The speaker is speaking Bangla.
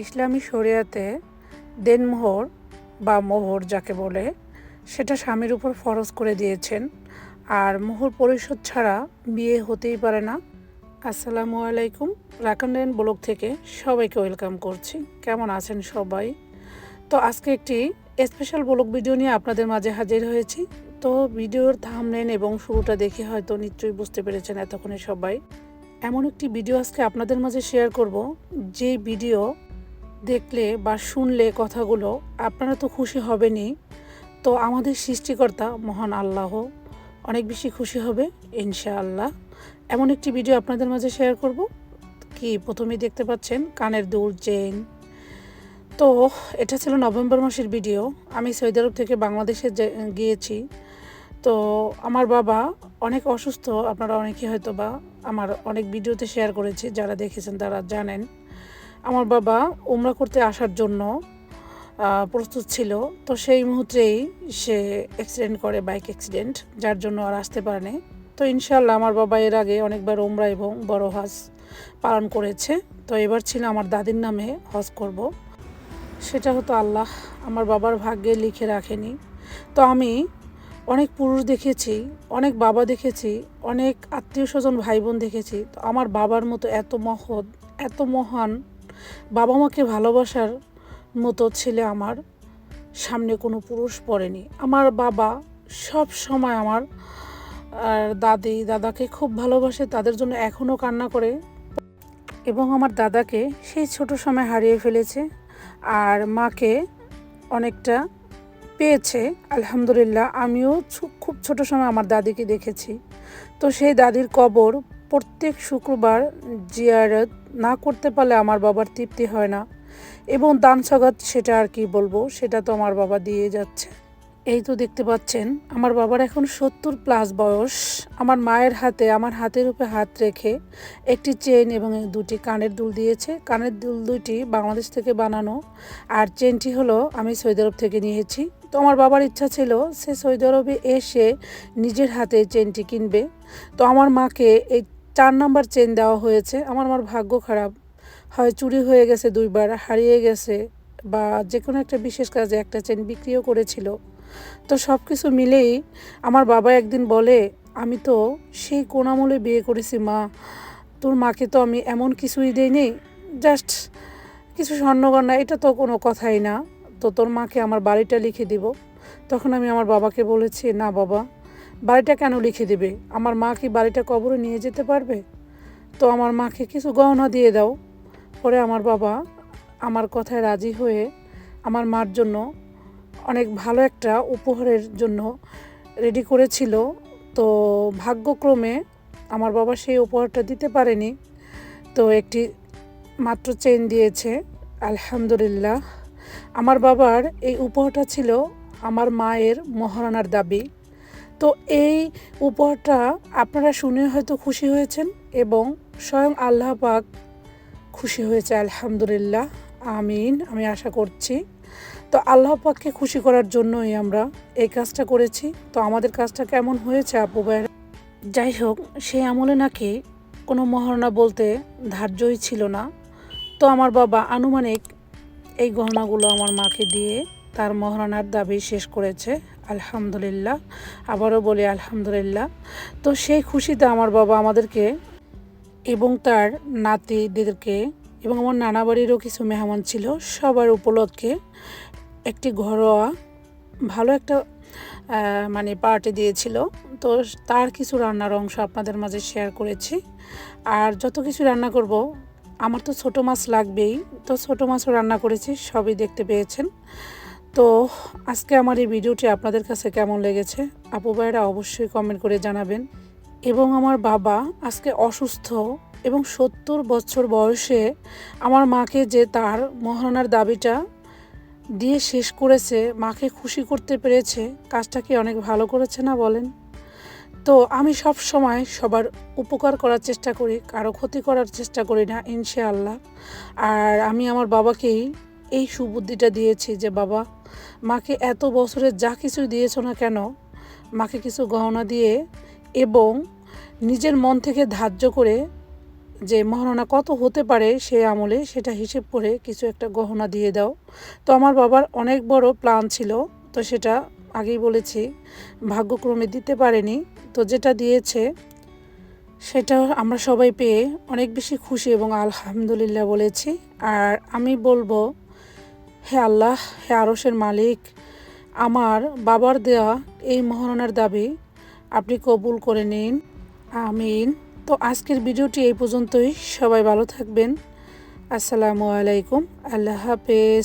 ইসলামী শরিয়াতে দেনমোহর বা মোহর যাকে বলে সেটা স্বামীর উপর ফরজ করে দিয়েছেন। আর মোহর পরিশোধ ছাড়া বিয়ে হতেই পারে না। আসসালামু আলাইকুম, রাকান্ডেন ব্লগ থেকে সবাইকে ওয়েলকাম করছি। কেমন আছেন সবাই? তো আজকে একটি স্পেশাল ব্লগ ভিডিও নিয়ে আপনাদের মাঝে হাজির হয়েছি। তো ভিডিওর থাম্বনেল এবং শুরুটা দেখে হয়তো নিশ্চয়ই বুঝতে পেরেছেন এতক্ষণে সবাই। এমন একটি ভিডিও আজকে আপনাদের মাঝে শেয়ার করব, যে ভিডিও দেখলে বা শুনলে কথাগুলো আপনারা তো খুশি হবেনই, তো আমাদের সৃষ্টিকর্তা মহান আল্লাহ অনেক বেশি খুশি হবে ইনশাআল্লাহ। এমন একটি ভিডিও আপনাদের মাঝে শেয়ার করব। কি প্রথমেই দেখতে পাচ্ছেন কানের দুল, চেইন। তো এটা ছিল নভেম্বর মাসের ভিডিও। আমি সৌদি আরব থেকে বাংলাদেশে গিয়েছি। তো আমার বাবা অনেক অসুস্থ, আপনারা অনেকেই হয়তো বা আমার অনেক ভিডিওতে শেয়ার করেছি, যারা দেখেছেন তারা জানেন। আমার বাবা উমরা করতে আসার জন্য প্রস্তুত ছিল, তো সেই মুহূর্তেই সে অ্যাক্সিডেন্ট করে, বাইক অ্যাক্সিডেন্ট, যার জন্য আর আসতে পারেনি। তো ইনশাআল্লাহ আমার বাবা এর আগে অনেকবার উমরা এবং বড় হজ পালন করেছে। তো এবার ছিল আমার দাদির নামে হজ করব। সেটা হতো আল্লাহ আমার বাবার ভাগ্যে লিখে রাখেনি। তো আমি অনেক পুরুষ দেখেছি, অনেক বাবা দেখেছি, অনেক আত্মীয় স্বজন ভাই বোন দেখেছি। তো আমার বাবার মতো এত মহৎ, এত মহান, বাবা মাকে ভালোবাসার মতো ছেলে আমার সামনে কোনো পুরুষ পড়েনি। আমার বাবা সব সময় আমার দাদি দাদাকে খুব ভালোবাসে, তাদের জন্য এখনও কান্না করে। এবং আমার দাদাকে সেই ছোট সময় হারিয়ে ফেলেছে, আর মাকে অনেকটা পেয়েছে আলহামদুলিল্লাহ। আমিও খুব ছোট সময় আমার দাদিকে দেখেছি। তো সেই দাদির কবর প্রত্যেক শুক্রবার জিয়ারত না করতে পারলে আমার বাবার তৃপ্তি হয় না। এবং দান সগাত সেটা আর কি বলবো, সেটা তো আমার বাবা দিয়ে যাচ্ছে। এই তো দেখতে পাচ্ছেন আমার বাবার এখন 70+ বয়স। আমার মায়ের হাতে, আমার হাতের উপরে হাত রেখে একটি চেইন এবং দুটি কানের দুল দিয়েছে। কানের দুল দুটি বাংলাদেশ থেকে বানানো, আর চেইনটি হলো আমি সৌদি আরব থেকে নিয়েছি। তো আমার বাবার ইচ্ছা ছিল সে সৌদি আরবে এসে নিজের হাতে চেইনটি কিনবে। তো আমার মাকে এই 4 নাম্বার চেইন দেওয়া হয়েছে। আমার মার ভাগ্য খারাপ, হয় চুরি হয়ে গেছে, 2বার হারিয়ে গেছে, বা যে কোনো একটা বিশেষ কাজে একটা চেইন বিক্রিও করেছিল। তো সব কিছু মিলেই আমার বাবা একদিন বলে, আমি তো সেই কোন আমলে বিয়ে করেছি মা, তোর মাকে তো আমি এমন কিছুই দেইনি, জাস্ট কিছু স্বর্ণগয়না, এটা তো কোনো কথাই না, তো তোর মাকে আমার বাড়িটা লিখে দিব। তখন আমি আমার বাবাকে বলেছি, না বাবা, বাড়িটা কেন লিখে দিবে? আমার মা কি বাড়িটা কবরে নিয়ে যেতে পারবে? তো আমার মাকে কিছু গহনা দিয়ে দাও। পরে আমার বাবা আমার কথায় রাজি হয়ে আমার মার জন্য অনেক ভালো একটা উপহারের জন্য রেডি করেছিল। তো ভাগ্যক্রমে আমার বাবা সেই উপহারটা দিতে পারেনি, তো একটি মাত্র চেইন দিয়েছে আলহামদুলিল্লাহ। আমার বাবার এই উপহারটা ছিল আমার মায়ের মহারানার দাবি। তো এই উপহারটা আপনারা শুনে হয়তো খুশি হয়েছেন, এবং স্বয়ং আল্লাহ পাক খুশি হয়েছে আলহামদুলিল্লাহ। আমিন, আমি আশা করছি। তো আল্লাহ পাককে খুশি করার জন্যই আমরা এই কাজটা করেছি। তো আমাদের কাজটা কেমন হয়েছে আপু ভাইরা? যাই হোক, সেই আমলে নাকি কোনো মহারণা বলতে ধার্যই ছিল না। তো আমার বাবা আনুমানিক এই গহনাগুলো আমার মাকে দিয়ে তার মহারণার দাবি শেষ করেছে আলহামদুলিল্লাহ। আবারও বলি আলহামদুলিল্লাহ। তো সেই খুশিতে আমার বাবা আমাদেরকে এবং তার নাতিদেরকে এবং আমার নানা বাড়িরও কিছু মেহমান ছিল, সবার উপলক্ষে একটি ঘরোয়া ভালো একটা মানে পার্টি দিয়েছিল। তো তার কিছু রান্নার অংশ আপনাদের মাঝে শেয়ার করেছি। আর যত কিছু রান্না করব, আমার তো ছোটো মাছ লাগবেই, তো ছোটো মাছও রান্না করেছি, সবই দেখতে পেয়েছেন। তো আজকে আমার এই ভিডিওটি আপনাদের কাছে কেমন লেগেছে আপু ভাইরা অবশ্যই কমেন্ট করে জানাবেন। এবং আমার বাবা আজকে অসুস্থ, এবং 70 বছর বয়সে আমার মাকে যে তার মহারণার দাবিটা দিয়ে শেষ করেছে, মাকে খুশি করতে পেরেছে, কাজটা কি অনেক ভালো করেছে না বলেন? তো আমি সব সময় সবার উপকার করার চেষ্টা করি, কারো ক্ষতি করার চেষ্টা করি না ইনশাআল্লাহ। আর আমি আমার বাবাকেই এই সুবুদ্ধিটা দিয়েছি যে বাবা, মাকে এত বছরে যা কিছু দিয়েছো না কেন, মাকে কিছু গহনা দিয়ে এবং নিজের মন থেকে ধার্য করে যে মহারণা কত হতে পারে সে আমলে, সেটা হিসেব করে কিছু একটা গহনা দিয়ে দাও। তো আমার বাবার অনেক বড় প্ল্যান ছিল, তো সেটা আগেই বলেছি ভাগ্যক্রমে দিতে পারেনি। তো যেটা দিয়েছে সেটা আমরা সবাই পেয়ে অনেক বেশি খুশি এবং আলহামদুলিল্লাহ বলেছি। আর আমি বলবো, হে আল্লাহ, হে আরশের মালিক, আমার বাবার দেওয়া এই মহারণার দাবি আপনি কবুল করে নিন, আমিন। তো আজকের ভিডিওটি এই পর্যন্তই। সবাই ভালো থাকবেন। আসসালামু আলাইকুম, আল্লাহ হাফেজ।